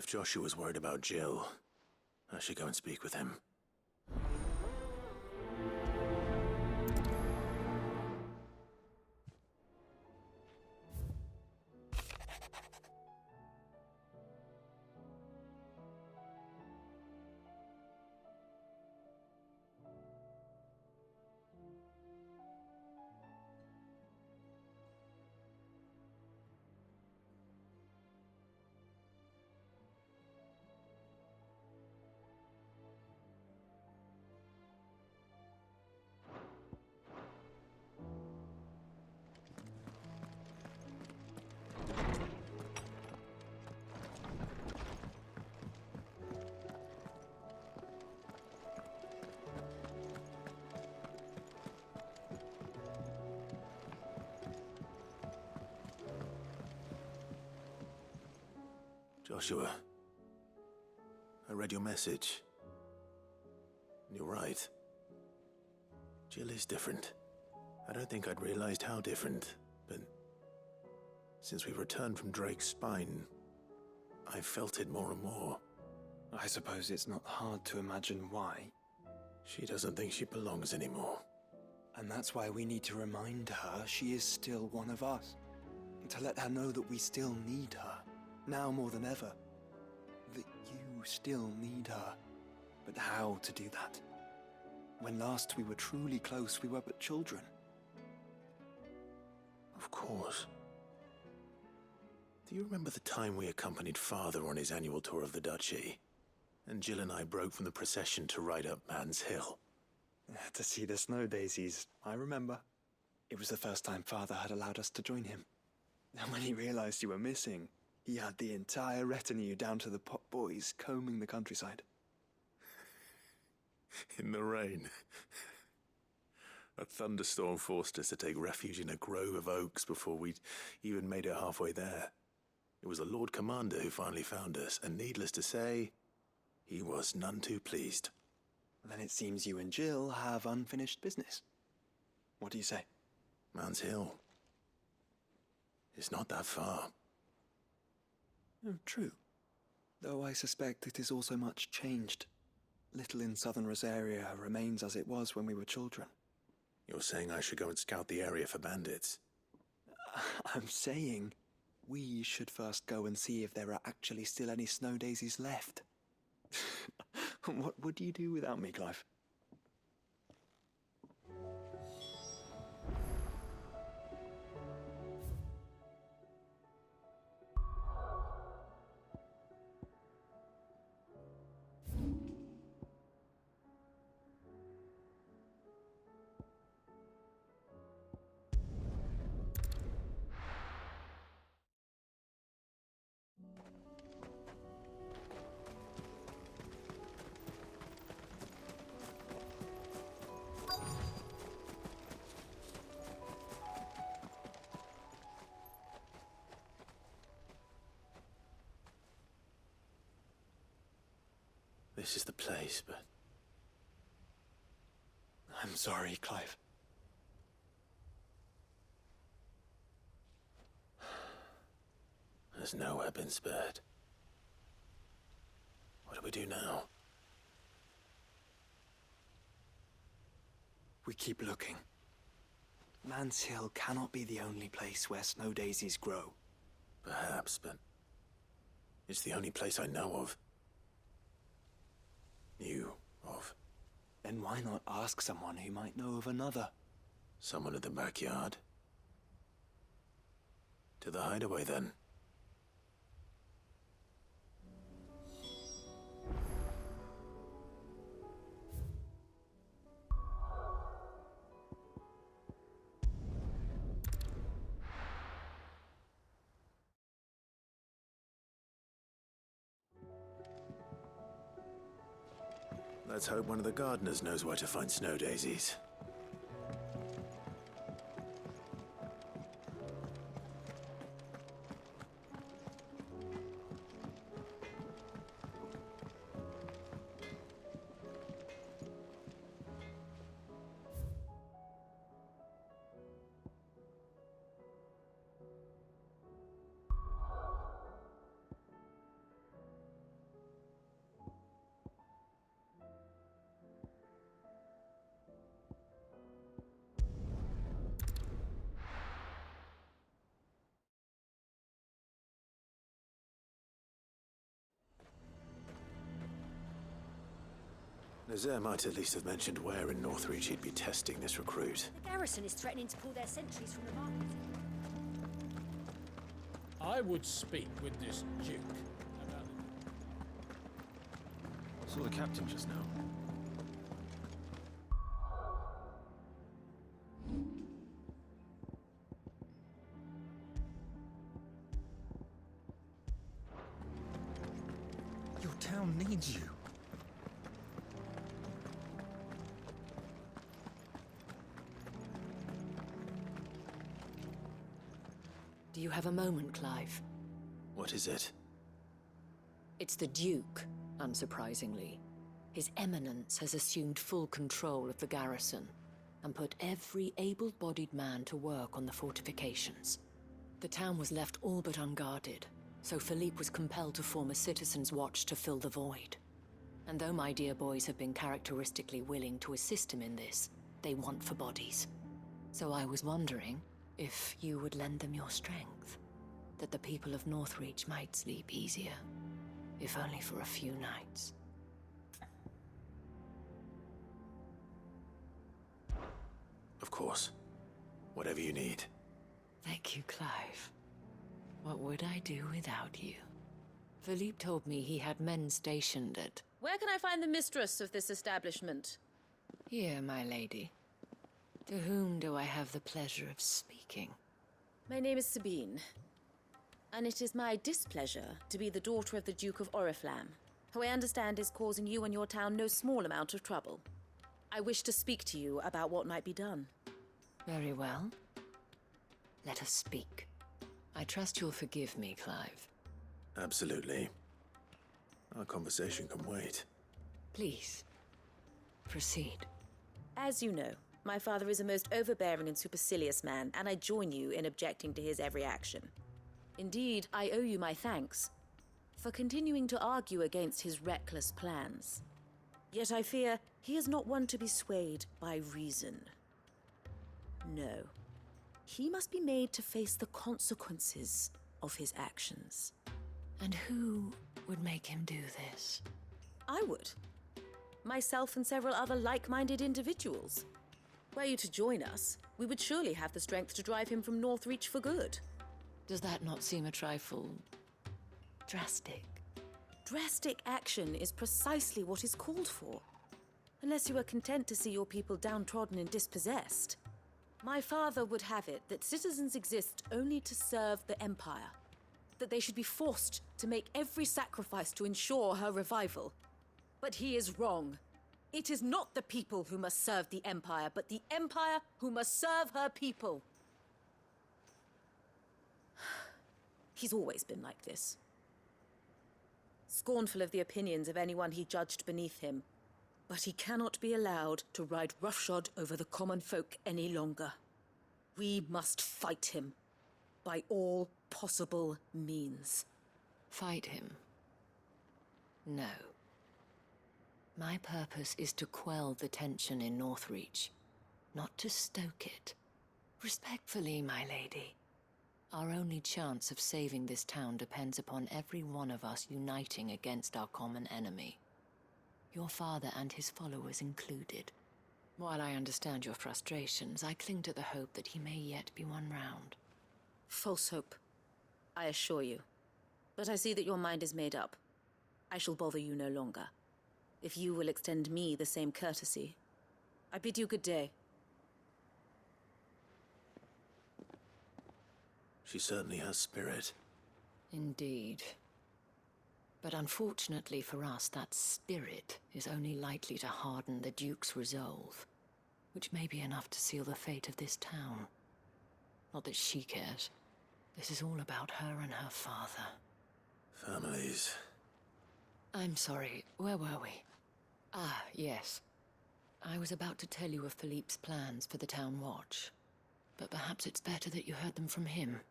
If Joshua's worried about Jill, I should go and speak with him. Joshua, I read your message. You're right. Jill is different. I don't think I'd realized how different, but since we returned from Drake's spine, I've felt it more and more. I suppose it's not hard to imagine why. She doesn't think she belongs anymore. And that's why we need to remind her she is still one of us. To let her know that we still need her. Now more than ever. That you still need her. But how to do that? When last we were truly close, we were but children. Of course. Do you remember the time we accompanied Father on his annual tour of the Duchy? And Jill and I broke from the procession to ride up Man's Hill. To see the snow daisies, I remember. It was the first time Father had allowed us to join him. And when he realized you were missing, he had the entire retinue down to the pot boys combing the countryside. In the rain. A thunderstorm forced us to take refuge in a grove of oaks before we'd even made it halfway there. It was the Lord Commander who finally found us, and needless to say, he was none too pleased. Then it seems you and Jill have unfinished business. What do you say? Man's Hill. It's not that far. Oh, true. Though I suspect it is also much changed. Little in southern Rosaria remains as it was when we were children. You're saying I should go and scout the area for bandits? I'm saying we should first go and see if there are actually still any snow daisies left. What would you do without me, Clive? This is the place, but... I'm sorry, Clive. There's nowhere been spared. What do we do now? We keep looking. Man's Hill cannot be the only place where snow daisies grow. Perhaps, but... it's the only place I know of. Knew of. Then why not ask someone who might know of another? Someone in the backyard? To the hideaway, then. Let's hope one of the gardeners knows where to find snow daisies. Jose might at least have mentioned where in Northreach he'd be testing this recruit. The garrison is threatening to pull their sentries from the market. I would speak with this Duke about I saw the captain just now. Your town needs you. Do you have a moment, Clive? What is it? It's the Duke, unsurprisingly. His Eminence has assumed full control of the garrison and put every able-bodied man to work on the fortifications. The town was left all but unguarded, so Philippe was compelled to form a citizens' watch to fill the void. And though my dear boys have been characteristically willing to assist him in this, they want for bodies. So I was wondering if you would lend them your strength, that the people of Northreach might sleep easier, if only for a few nights. Of course. Whatever you need. Thank you, Clive. What would I do without you? Philippe told me he had men stationed at... Where can I find the mistress of this establishment? Here, my lady. To whom do I have the pleasure of speaking? My name is Sabine, and it is my displeasure to be the daughter of the Duke of Oriflamme, who I understand is causing you and your town no small amount of trouble. I wish to speak to you about what might be done. Very well. Let us speak. I trust you'll forgive me, Clive. Absolutely. Our conversation can wait. Please, proceed. As you know, my father is a most overbearing and supercilious man, and I join you in objecting to his every action. Indeed, I owe you my thanks for continuing to argue against his reckless plans. Yet I fear he is not one to be swayed by reason. No. He must be made to face the consequences of his actions. And who would make him do this? I would. Myself and several other like-minded individuals. Were you to join us, we would surely have the strength to drive him from Northreach for good. Does that not seem a trifle... drastic? Drastic action is precisely what is called for. Unless you are content to see your people downtrodden and dispossessed. My father would have it that citizens exist only to serve the Empire. That they should be forced to make every sacrifice to ensure her revival. But he is wrong. It is not the people who must serve the Empire, but the Empire who must serve her people. He's always been like this. Scornful of the opinions of anyone he judged beneath him. But he cannot be allowed to ride roughshod over the common folk any longer. We must fight him. By all possible means. Fight him? No. My purpose is to quell the tension in Northreach, not to stoke it. Respectfully, my lady. Our only chance of saving this town depends upon every one of us uniting against our common enemy. Your father and his followers included. While I understand your frustrations, I cling to the hope that he may yet be won round. False hope, I assure you. But I see that your mind is made up. I shall bother you no longer. If you will extend me the same courtesy, I bid you good day. She certainly has spirit. Indeed. But unfortunately for us, that spirit is only likely to harden the Duke's resolve, which may be enough to seal the fate of this town. Not that she cares. This is all about her and her father. Families. I'm sorry, where were we? Ah, yes. I was about to tell you of Philippe's plans for the town watch, but perhaps it's better that you heard them from him.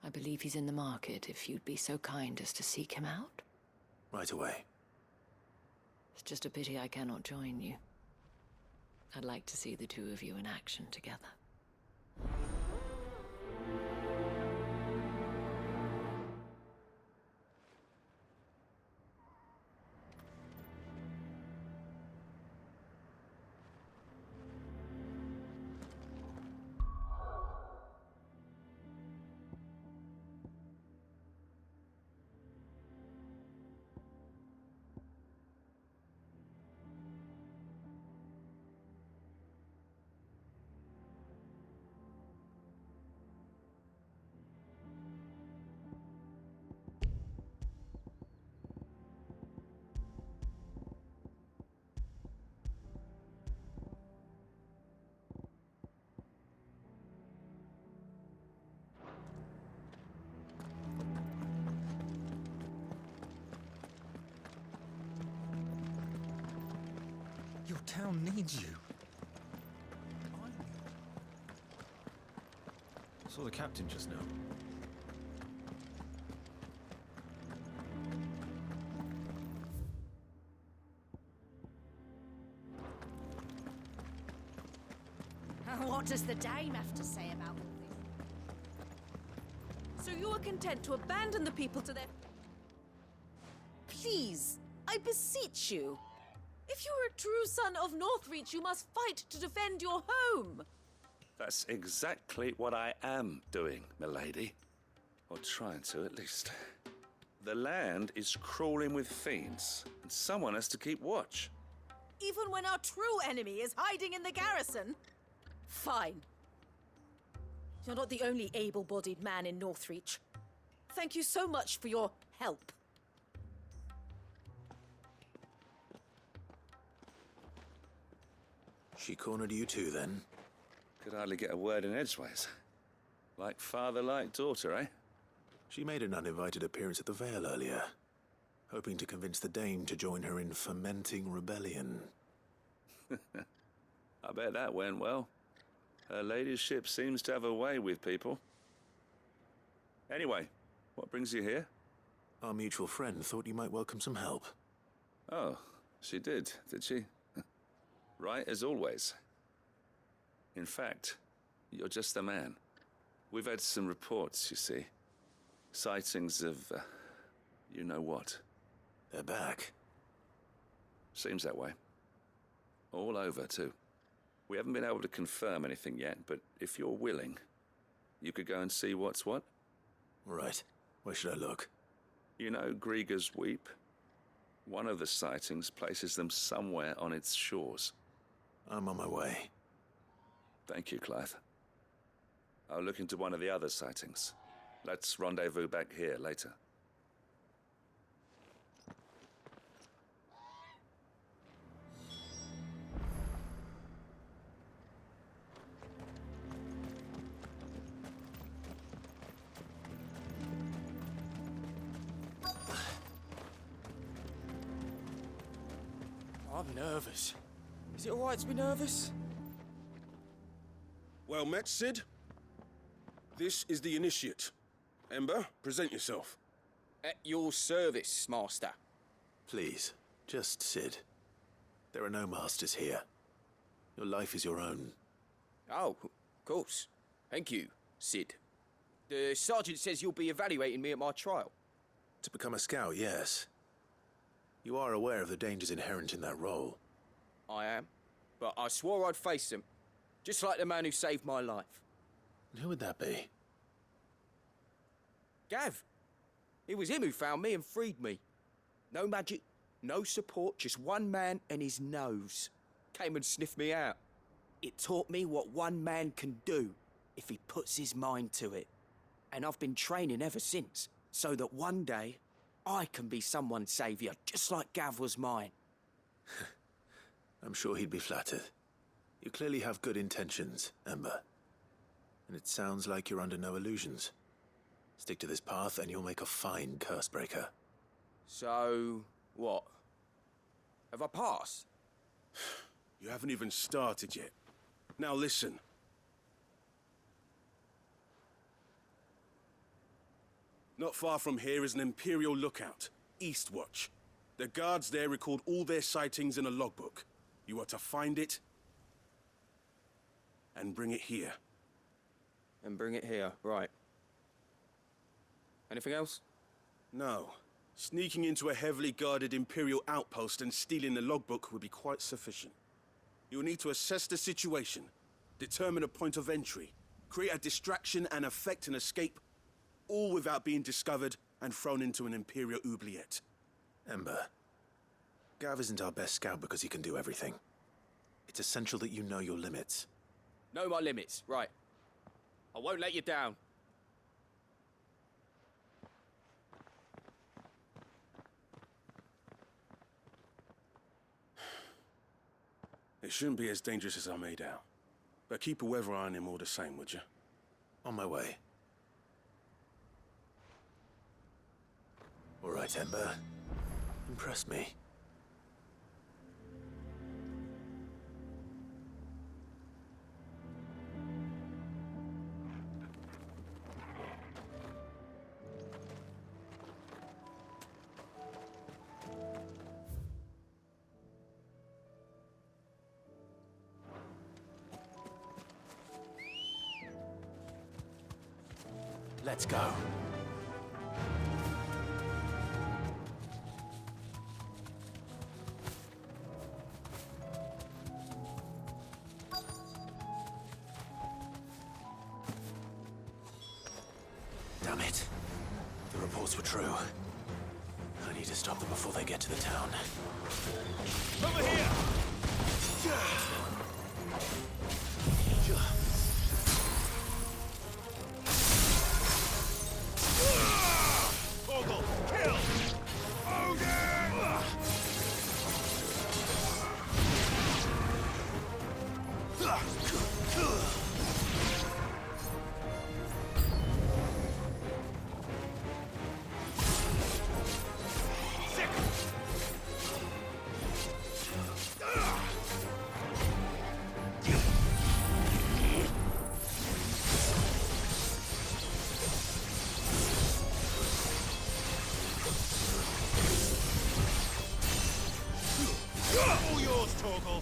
I believe he's in the market, if you'd be so kind as to seek him out. Right away. It's just a pity I cannot join you. I'd like to see the two of you in action together. town needs you. I saw the captain just now. What does the dame have to say about all this? So you are content to abandon the people to their... Please, I beseech you. If you are a true son of Northreach, you must fight to defend your home. That's exactly what I am doing, milady. Or trying to, at least. The land is crawling with fiends, and someone has to keep watch. Even when our true enemy is hiding in the garrison? Fine. You're not the only able-bodied man in Northreach. Thank you so much for your help. She cornered you too, then? Could hardly get a word in edgeways. Like father, like daughter, eh? She made an uninvited appearance at the Vale earlier, hoping to convince the Dame to join her in fomenting rebellion. I bet that went well. Her ladyship seems to have a way with people. Anyway, what brings you here? Our mutual friend thought you might welcome some help. Oh, she did she? Right as always. In fact, you're just the man. We've had some reports, you see. Sightings of, you know what. They're back. Seems that way. All over, too. We haven't been able to confirm anything yet, but if you're willing, you could go and see what's what. Right. Where should I look? You know Grieger's Weep? One of the sightings places them somewhere on its shores. I'm on my way. Thank you, Clive. I'll look into one of the other sightings. Let's rendezvous back here later. I'm nervous. Is it all right to be nervous? Well met, Sid. This is the initiate. Ember, present yourself. At your service, Master. Please, just Sid. There are no masters here. Your life is your own. Oh, of course. Thank you, Sid. The sergeant says you'll be evaluating me at my trial. To become a scout, yes. You are aware of the dangers inherent in that role. I am. But I swore I'd face them. Just like the man who saved my life. And who would that be? Gav. It was him who found me and freed me. No magic, no support, just one man and his nose. Came and sniffed me out. It taught me what one man can do if he puts his mind to it. And I've been training ever since, so that one day I can be someone's saviour, just like Gav was mine. I'm sure he'd be flattered. You clearly have good intentions, Ember. And it sounds like you're under no illusions. Stick to this path and you'll make a fine cursebreaker. So, what? Have I passed? You haven't even started yet. Now listen. Not far from here is an Imperial lookout, Eastwatch. The guards there record all their sightings in a logbook. You are to find it and bring it here. And bring it here, right. Anything else? No. Sneaking into a heavily guarded Imperial outpost and stealing the logbook would be quite sufficient. You'll need to assess the situation, determine a point of entry, create a distraction and effect an escape, all without being discovered and thrown into an Imperial oubliette. Ember, Gav isn't our best scout because he can do everything. It's essential that you know your limits. Know my limits, right. I won't let you down. It shouldn't be as dangerous as I made out. But keep a weather eye on him all the same, would you? On my way. All right, Ember. Impress me. Let's go. Damn it. The reports were true. I need to stop them before they get to the town. Over here! Torgal, kill! All yours, Torgal!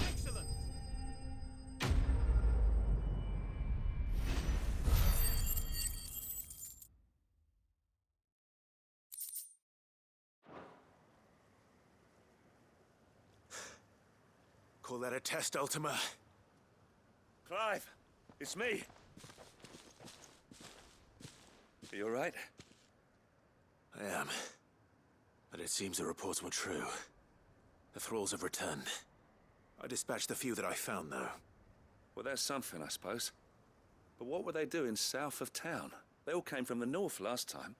Excellent! Call that a test, Ultima? Clive, it's me. Are you all right? I am. But it seems the reports were true. The thralls have returned. I dispatched the few that I found, though. Well, that's something, I suppose. But what were they doing south of town? They all came from the north last time.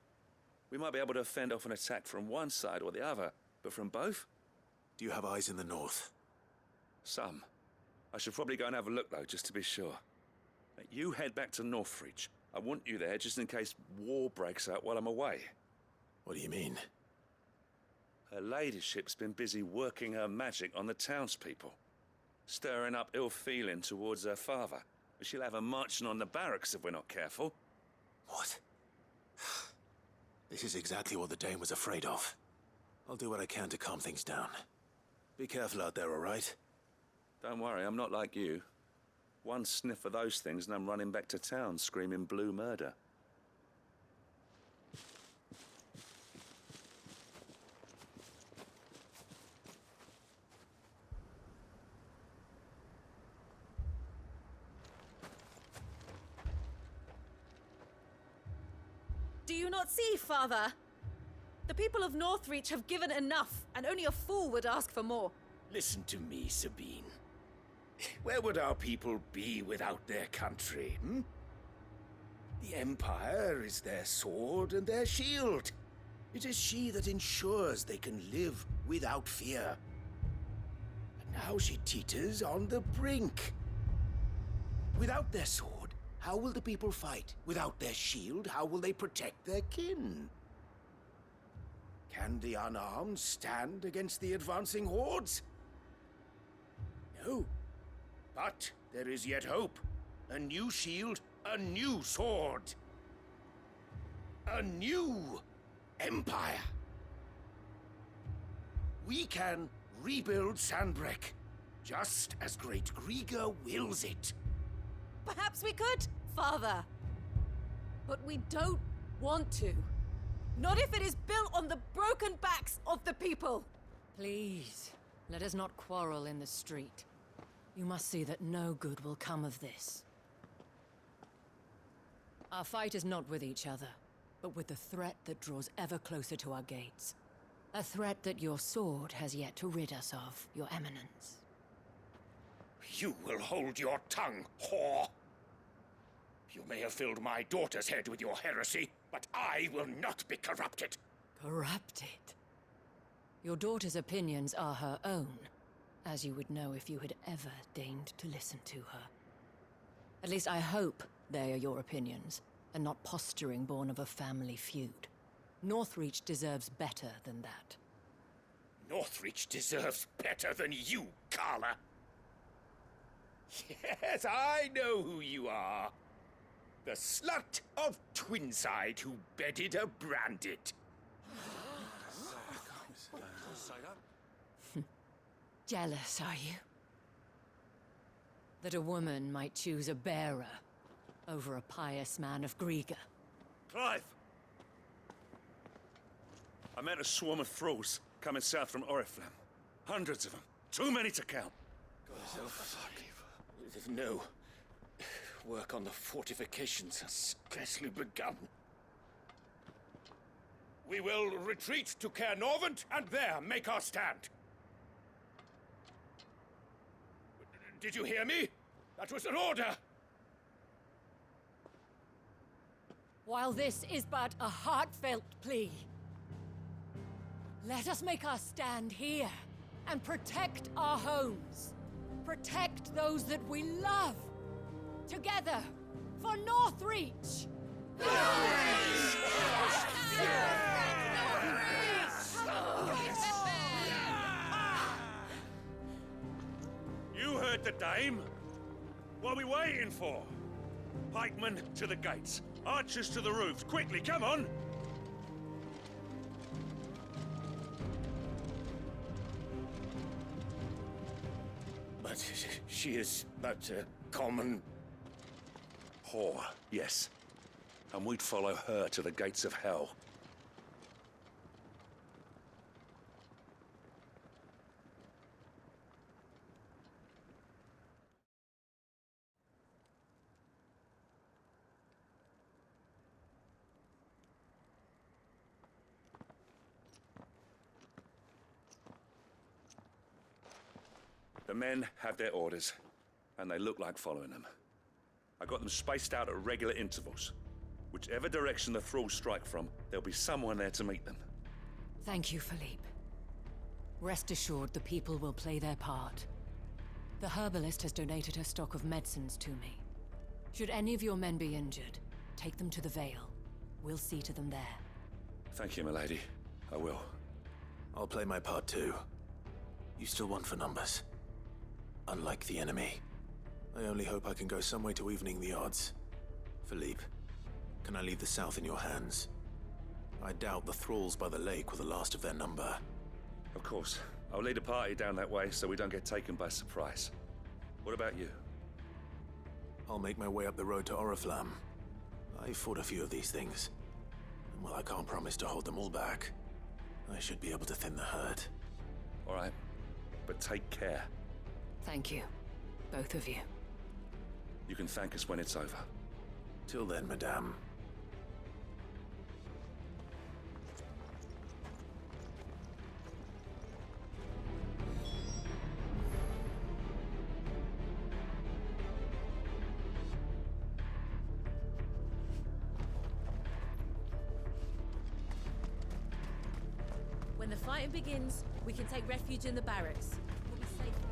We might be able to fend off an attack from one side or the other, but from both? Do you have eyes in the north? Some. I should probably go and have a look, though, just to be sure. You head back to Northreach. I want you there just in case war breaks out while I'm away. What do you mean? Her ladyship's been busy working her magic on the townspeople, stirring up ill feeling towards her father. But she'll have her marching on the barracks if we're not careful. What? This is exactly what the Dane was afraid of. I'll do what I can to calm things down. Be careful out there, all right? Don't worry, I'm not like you. One sniff of those things and I'm running back to town screaming blue murder. Do you not see, Father? The people of Northreach have given enough, and only a fool would ask for more. Listen to me, Sabine. Where would our people be without their country, hmm? The Empire is their sword and their shield. It is she that ensures they can live without fear. And now she teeters on the brink. Without their sword, how will the people fight? Without their shield, how will they protect their kin? Can the unarmed stand against the advancing hordes? No. But there is yet hope. A new shield, a new sword. A new empire. We can rebuild Sandbreck, just as Great Grieger wills it. Perhaps we could, Father. But we don't want to. Not if it is built on the broken backs of the people. Please, let us not quarrel in the street. You must see that no good will come of this. Our fight is not with each other, but with the threat that draws ever closer to our gates. A threat that your sword has yet to rid us of, Your Eminence. You will hold your tongue, whore! You may have filled my daughter's head with your heresy, but I will not be corrupted. Corrupted? Your daughter's opinions are her own, as you would know if you had ever deigned to listen to her. At least I hope they are your opinions, and not posturing born of a family feud. Northreach deserves better than that. Northreach deserves better than you, Carla. Yes, I know who you are. The slut of Twinside who bedded a Brandit. Jealous, are you? That a woman might choose a bearer over a pious man of Griega. Clive! I met a swarm of thralls coming south from Oriflamme. Hundreds of them. Too many to count. No. Work on the fortifications has scarcely begun. We will retreat to Caer Norvent and there make our stand. Did you hear me? That was an order! While this is but a heartfelt plea, let us make our stand here and protect our homes. Protect those that we love. Together, for Northreach! You heard the dame? What are we waiting for? Pikemen to the gates. Archers to the roofs. Quickly, come on! But she is but a common... Whore, yes. And we'd follow her to the gates of hell. The men have their orders, and they look like following them. I got them spaced out at regular intervals. Whichever direction the thralls strike from, there'll be someone there to meet them. Thank you, Philippe. Rest assured the people will play their part. The herbalist has donated her stock of medicines to me. Should any of your men be injured, take them to the Vale. We'll see to them there. Thank you, milady. I will. I'll play my part too. You still want for numbers. Unlike the enemy. I only hope I can go some way to evening the odds. Philippe, can I leave the south in your hands? I doubt the thralls by the lake were the last of their number. Of course. I'll lead a party down that way so we don't get taken by surprise. What about you? I'll make my way up the road to Oriflamme. I fought a few of these things. And while I can't promise to hold them all back, I should be able to thin the herd. All right. But take care. Thank you. Both of you. You can thank us when it's over. Till then, madame. When the fighting begins, we can take refuge in the barracks. We'll be safe there.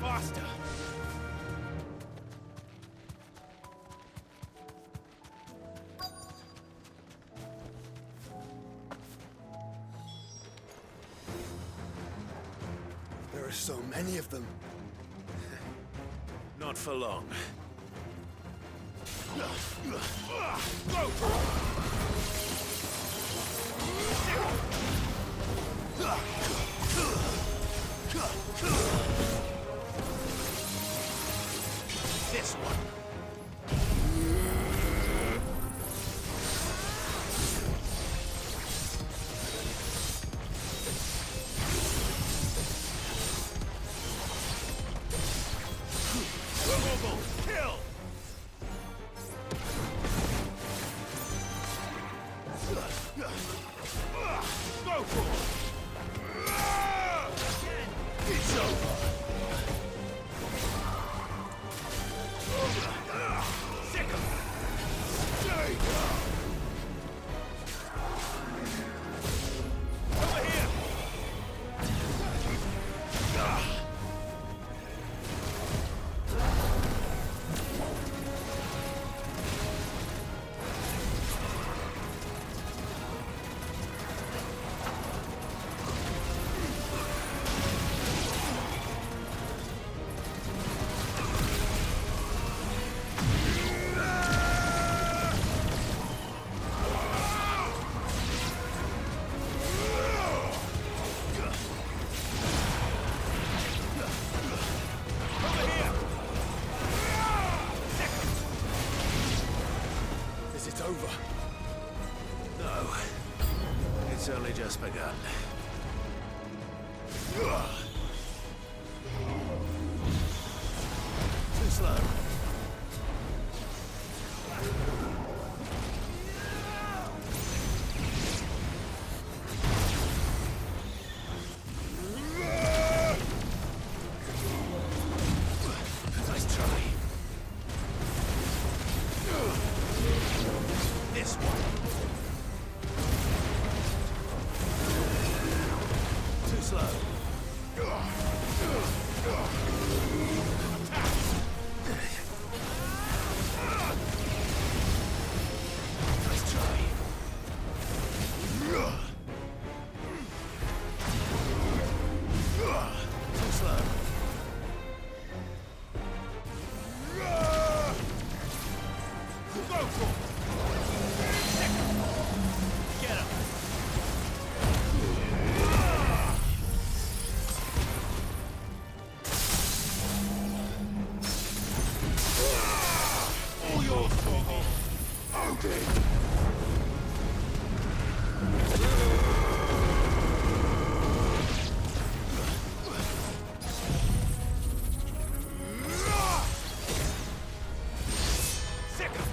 Faster! There are so many of them. Not for long. This one. Kill! it's over. No. It's only just begun. Too slow. Nice try. This one. Too slow. Nice try. Too slow. Go for it. Get him. All yours, Torgal. Okay. Sick of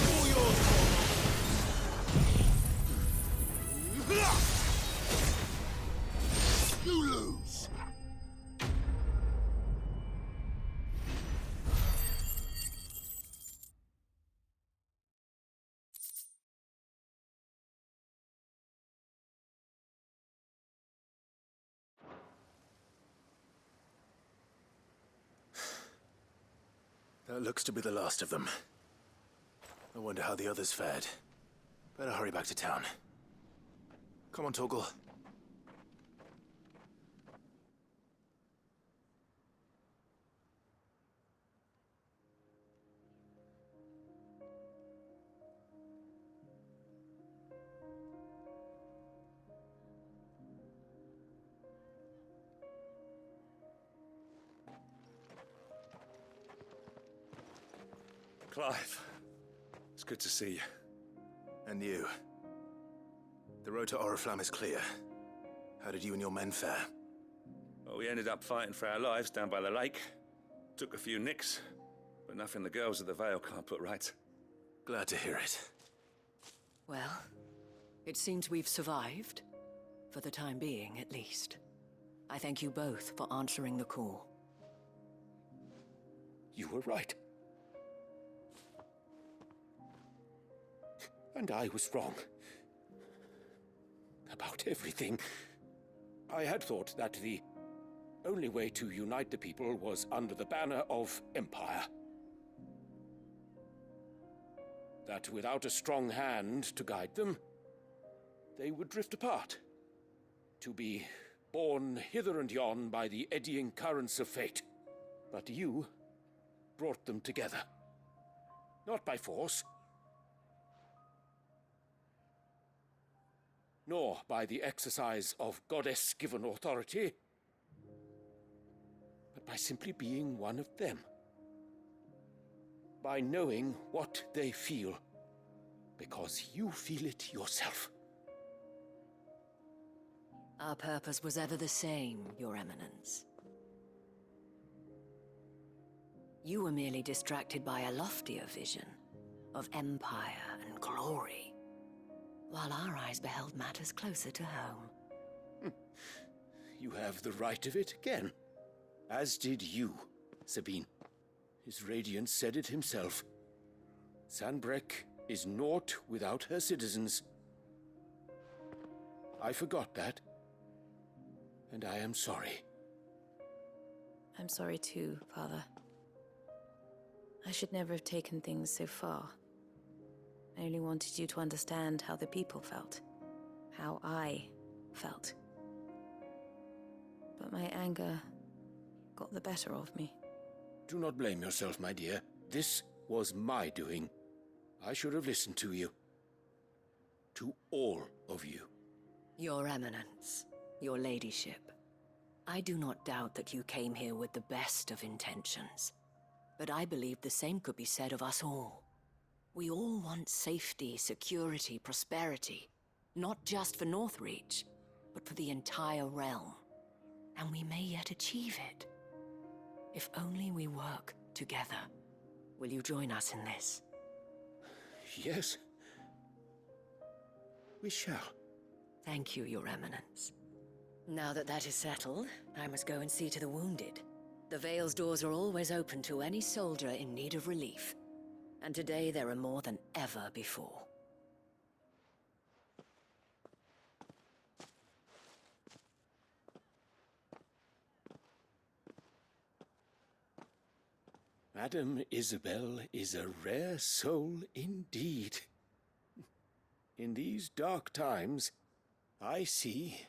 all yours, Torgal. You lose. That looks to be the last of them. I wonder how the others fared. Better hurry back to town. Come on, Torgal. Clive, it's good to see you. And you. The road to Oriflamme is clear. How did you and your men fare? Well, we ended up fighting for our lives down by the lake. Took a few nicks, but nothing the girls of the Vale can't put right. Glad to hear it. Well, it seems we've survived. For the time being, at least. I thank you both for answering the call. You were right. And I was wrong. About everything. I had thought that the only way to unite the people was under the banner of Empire. That without a strong hand to guide them, they would drift apart. To be borne hither and yon by the eddying currents of fate. But you brought them together. Not by force, nor by the exercise of goddess-given authority, but by simply being one of them. By knowing what they feel, because you feel it yourself. Our purpose was ever the same, Your Eminence. You were merely distracted by a loftier vision of empire and glory, while our eyes beheld matters closer to home. You have the right of it again. As did you, Sabine. His radiance said it himself. Sanbreque is naught without her citizens. I forgot that. And I am sorry. I'm sorry too, Father. I should never have taken things so far. I only wanted you to understand how the people felt. How I felt. But my anger got the better of me. Do not blame yourself, my dear. This was my doing. I should have listened to you. To all of you. Your Eminence, your ladyship, I do not doubt that you came here with the best of intentions. But I believe the same could be said of us all. We all want safety, security, prosperity. Not just for Northreach, but for the entire realm. And we may yet achieve it. If only we work together. Will you join us in this? Yes. We shall. Thank you, Your Eminence. Now that that is settled, I must go and see to the wounded. The Vale's doors are always open to any soldier in need of relief. And today there are more than ever before. Madame Isabel is a rare soul indeed. In these dark times, I see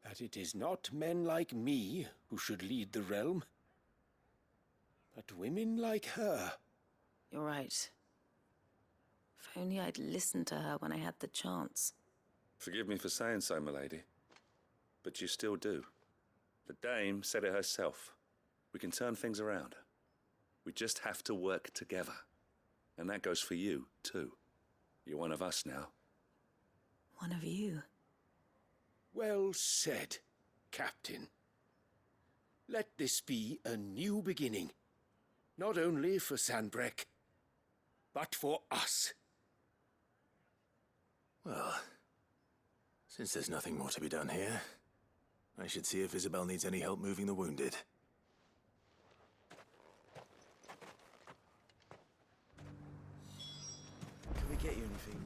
that it is not men like me who should lead the realm, but women like her. You're right. If only I'd listened to her when I had the chance. Forgive me for saying so, milady, but you still do. The Dame said it herself. We can turn things around. We just have to work together. And that goes for you, too. You're one of us now. One of you? Well said, Captain. Let this be a new beginning. Not only for Sanbreque, but for us. Well, since there's nothing more to be done here, I should see if Isabel needs any help moving the wounded. Can we get you anything?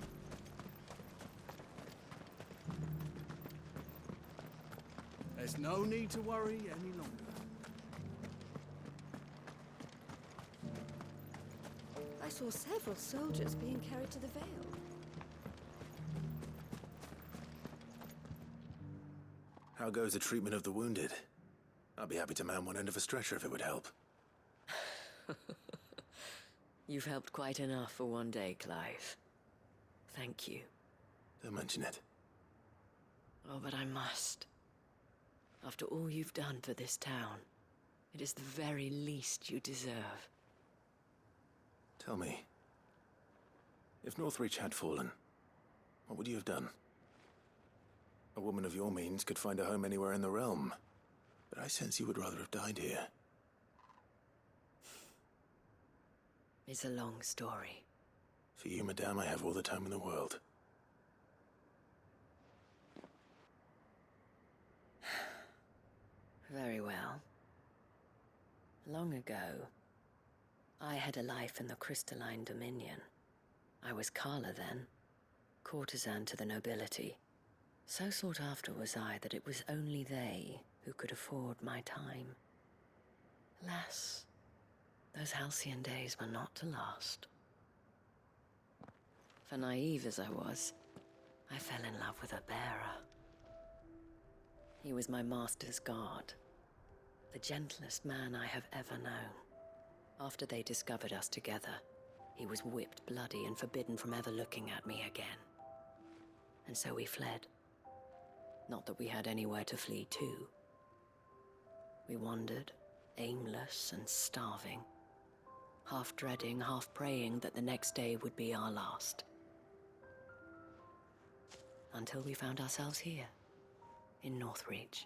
There's no need to worry any longer. I saw several soldiers being carried to the Vale. How goes the treatment of the wounded? I'd be happy to man one end of a stretcher if it would help. You've helped quite enough for one day, Clive. Thank you. Don't mention it. Oh, but I must. After all you've done for this town, it is the very least you deserve. Tell me, if Northreach had fallen, what would you have done? A woman of your means could find a home anywhere in the realm, but I sense you would rather have died here. It's a long story. For you, madame, I have all the time in the world. Very well. Long ago, I had a life in the Crystalline Dominion. I was Carla then, courtesan to the nobility. So sought after was I that it was only they who could afford my time. Alas, those halcyon days were not to last. For naive as I was, I fell in love with a bearer. He was my master's guard, the gentlest man I have ever known. After they discovered us together, he was whipped bloody and forbidden from ever looking at me again. And so we fled. Not that we had anywhere to flee to. We wandered, aimless and starving, half dreading, half praying that the next day would be our last. Until we found ourselves here, in Northreach.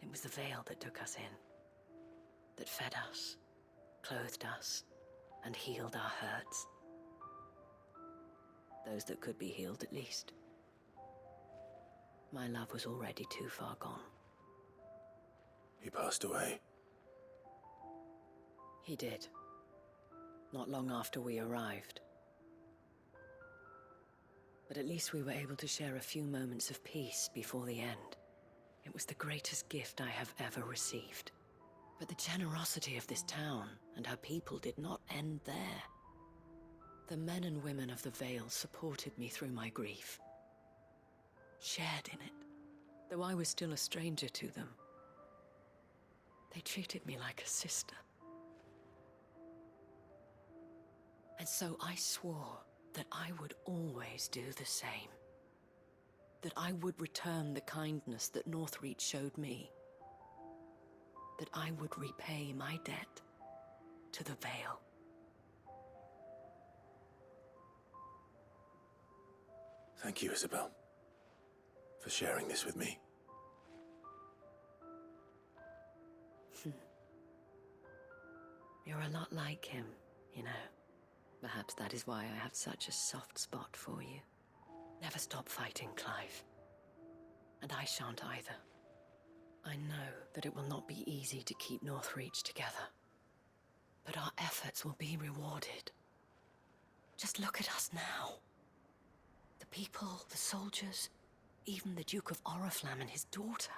It was the Vale that took us in, that fed us, clothed us, and healed our hurts. Those that could be healed, at least. My love was already too far gone. He passed away. He did. Not long after we arrived. But at least we were able to share a few moments of peace before the end. It was the greatest gift I have ever received. But the generosity of this town and her people did not end there. The men and women of the Vale supported me through my grief. Shared in it, though I was still a stranger to them. They treated me like a sister. And so I swore that I would always do the same. That I would return the kindness that Northreach showed me. That I would repay my debt to the Vale. Thank you, Isabel, for sharing this with me. You're a lot like him, you know. Perhaps that is why I have such a soft spot for you. Never stop fighting, Clive. And I shan't either. I know that it will not be easy to keep Northreach together. But our efforts will be rewarded. Just look at us now. The people, the soldiers, even the Duke of Oriflamme and his daughter,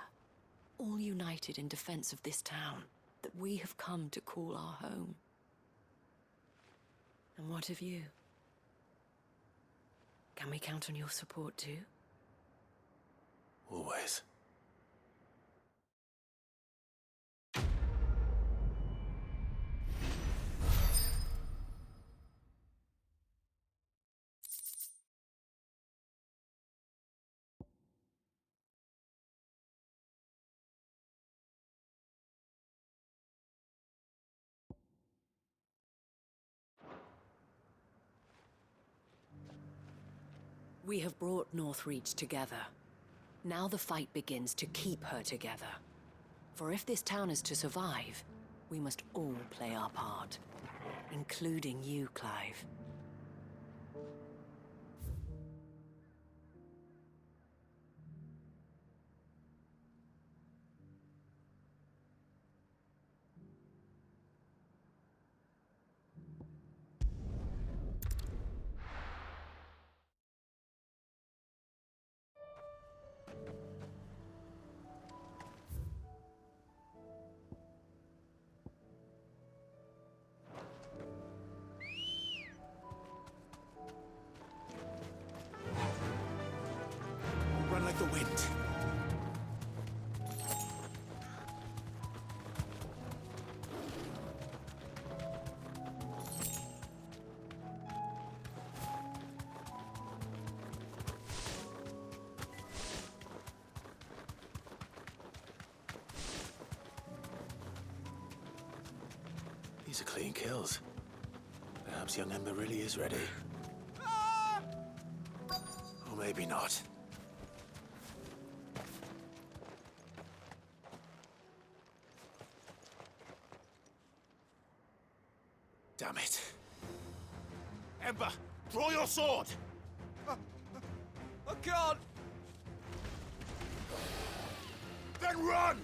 all united in defense of this town that we have come to call our home. And what of you? Can we count on your support too? Always. We have brought Northreach together. Now the fight begins to keep her together. For if this town is to survive, we must all play our part. Including you, Clive. Run like the wind. These are clean kills. Perhaps young Ember really is ready. Or maybe not. Damn it. Ember, draw your sword! I can't! Then run!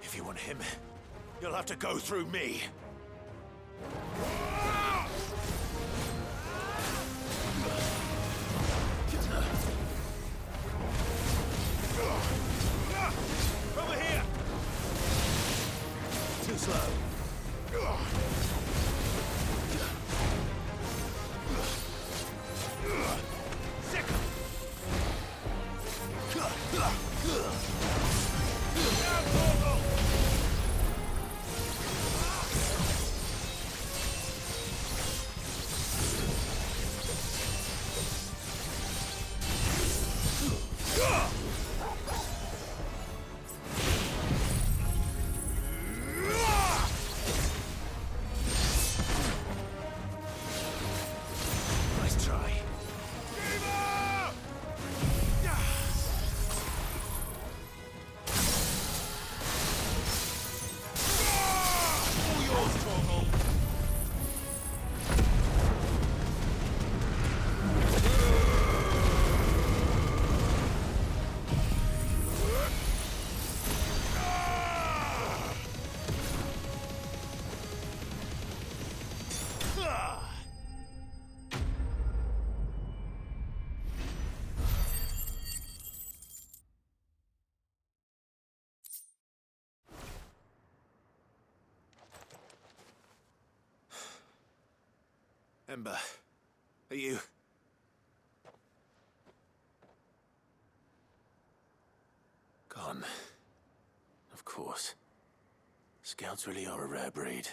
If you want him, you'll have to go through me. Over here! Too slow. Nice try. All yours, Torgal. Ember, are you... Gone. Of course. Scouts really are a rare breed.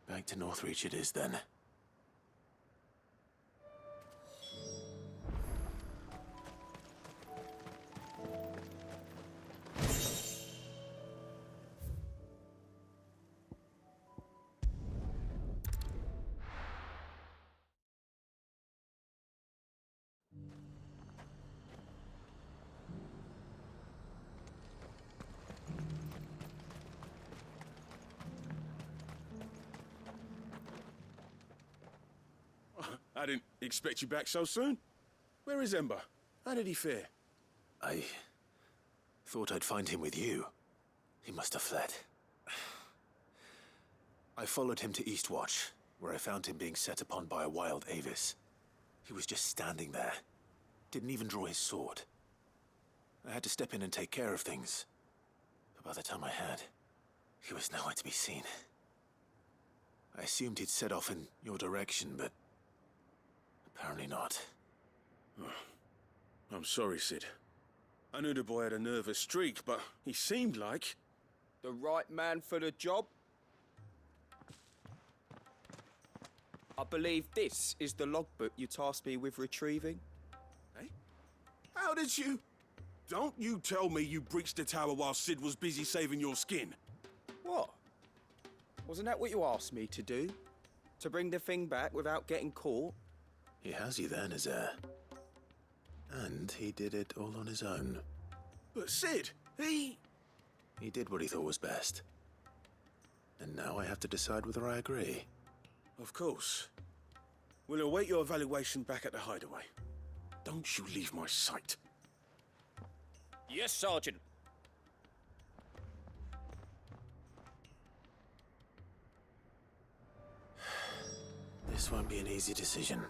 Back to Northreach it is then. I didn't expect you back so soon. Where is Ember? How did he fare? I thought I'd find him with you. He must have fled. I followed him to Eastwatch, where I found him being set upon by a wild Avis. He was just standing there. Didn't even draw his sword. I had to step in and take care of things. But by the time I had, he was nowhere to be seen. I assumed he'd set off in your direction, but apparently not. Oh, I'm sorry, Sid. I knew the boy had a nervous streak, but he seemed like... The right man for the job? I believe this is the logbook you tasked me with retrieving. Eh? How did you... Don't you tell me you breached the tower while Sid was busy saving your skin. What? Wasn't that what you asked me to do? To bring the thing back without getting caught? He has you then, Nazaire. And he did it all on his own. But Sid, he did what he thought was best. And now I have to decide whether I agree. Of course. We'll await your evaluation back at the hideaway. Don't you leave my sight. Yes, Sergeant. This won't be an easy decision.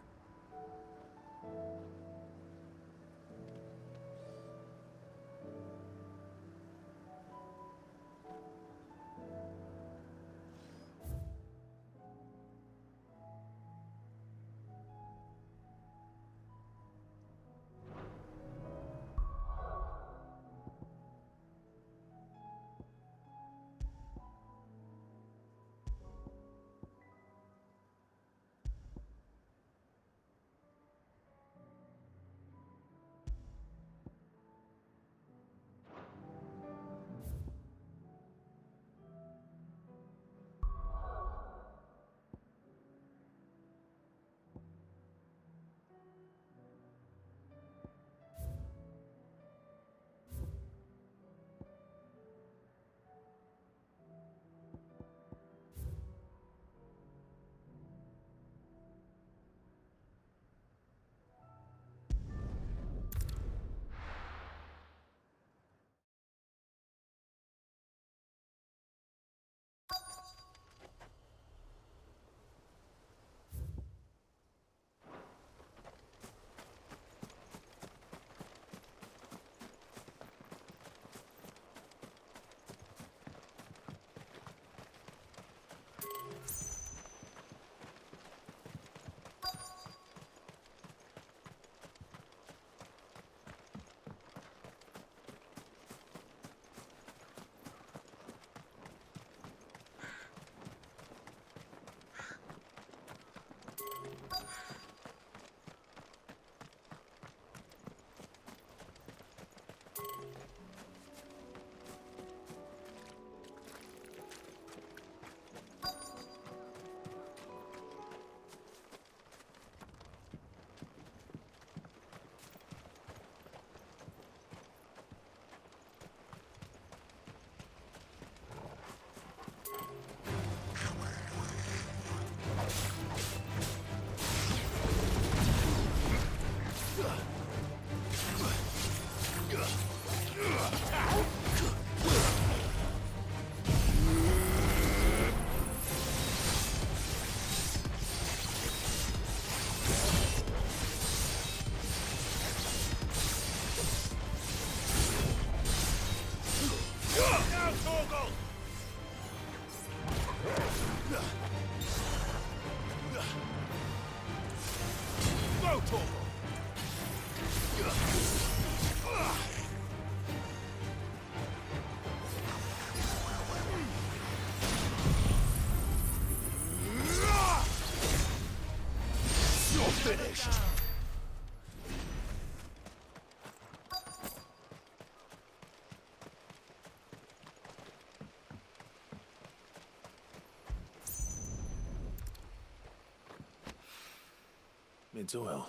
Mid's oil.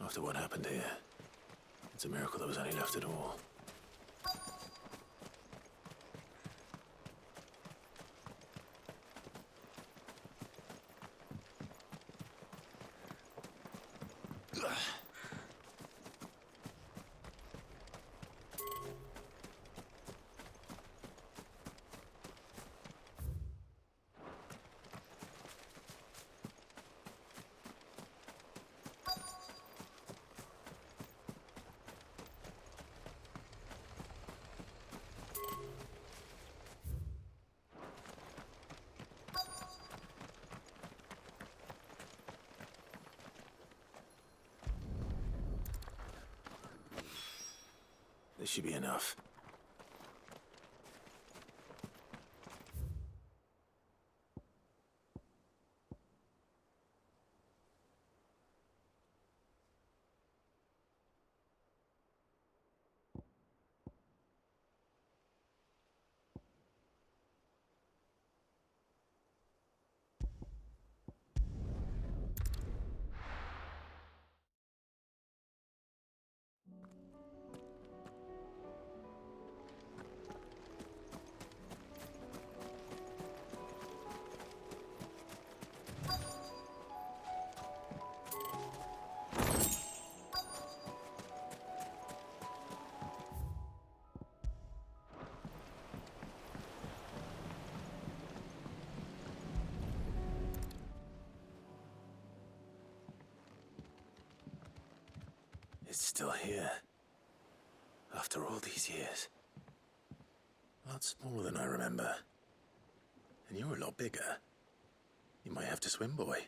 After what happened here, it's a miracle there was any left at all. This should be enough. It's still here. After all these years. A lot smaller than I remember. And you're a lot bigger. You might have to swim, boy.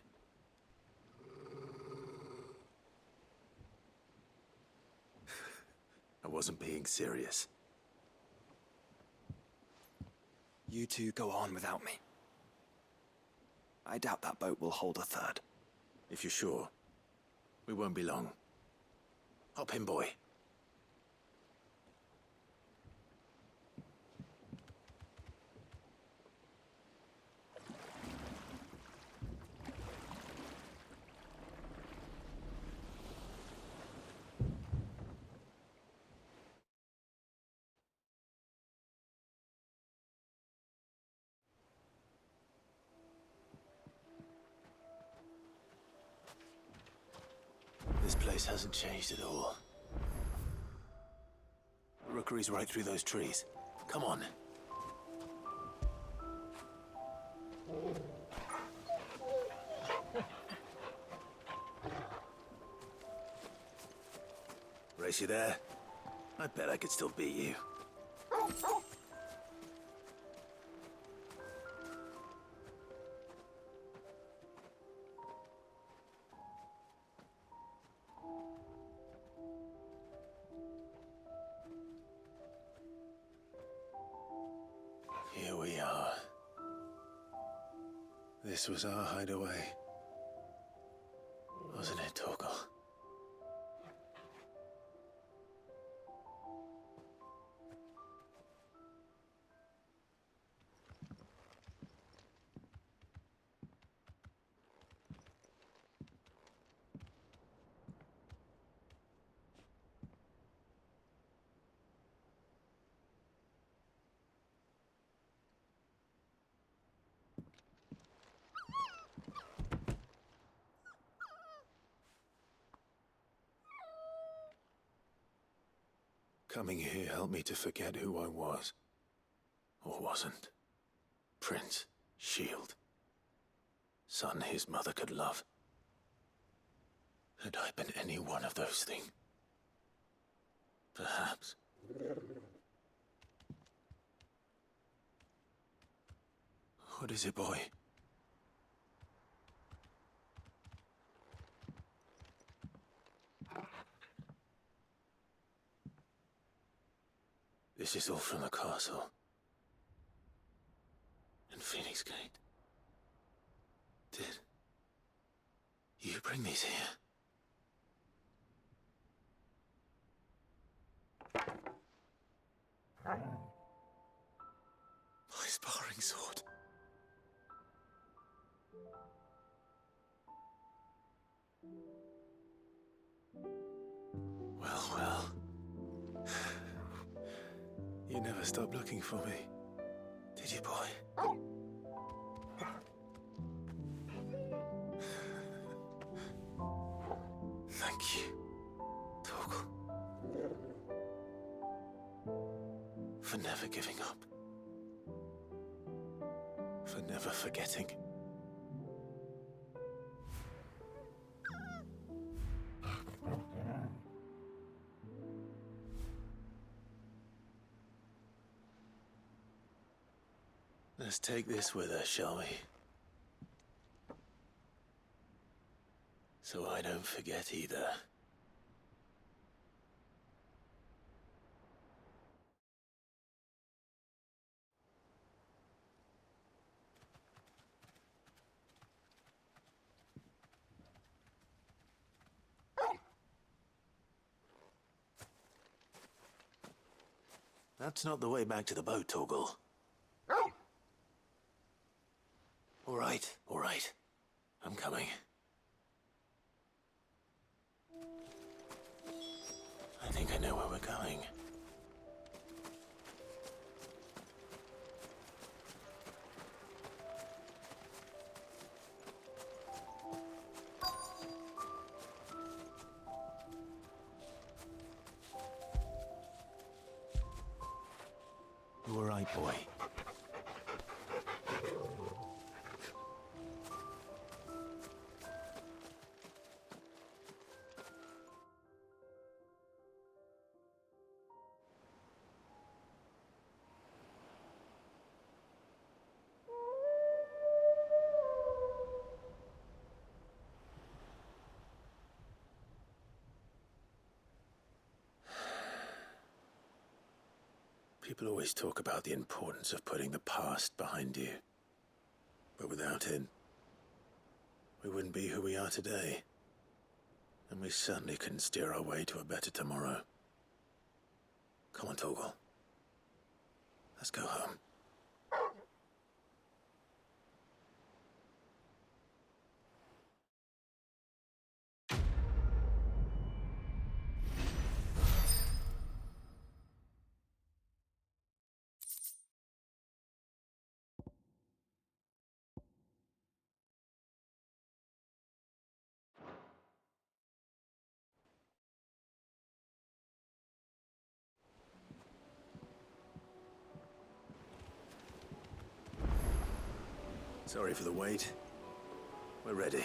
I wasn't being serious. You two go on without me. I doubt that boat will hold a third. If you're sure, we won't be long. Hop in, boy. This place hasn't changed at all. The rookery's right through those trees. Come on. Race you there? I bet I could still beat you. Here we are. This was our hideaway. Wasn't it, Torgal? Coming here helped me to forget who I was. Or wasn't. Prince, Shield. Son his mother could love. Had I been any one of those things? Perhaps. What is it, boy? This is all from the castle. In Phoenix Gate. Did you could bring these here? My sparring sword. Well, well. You never stopped looking for me, did you, boy? Thank you, Torgal, for never giving up, for never forgetting. Let's take this with us, shall we? So I don't forget either. That's not the way back to the boat, Torgal. All right. I'm coming. I think I know where we're going. You all right, boy? People always talk about the importance of putting the past behind you. But without it, we wouldn't be who we are today. And we certainly couldn't steer our way to a better tomorrow. Come on, Torgal. Let's go home. Sorry for the wait. We're ready.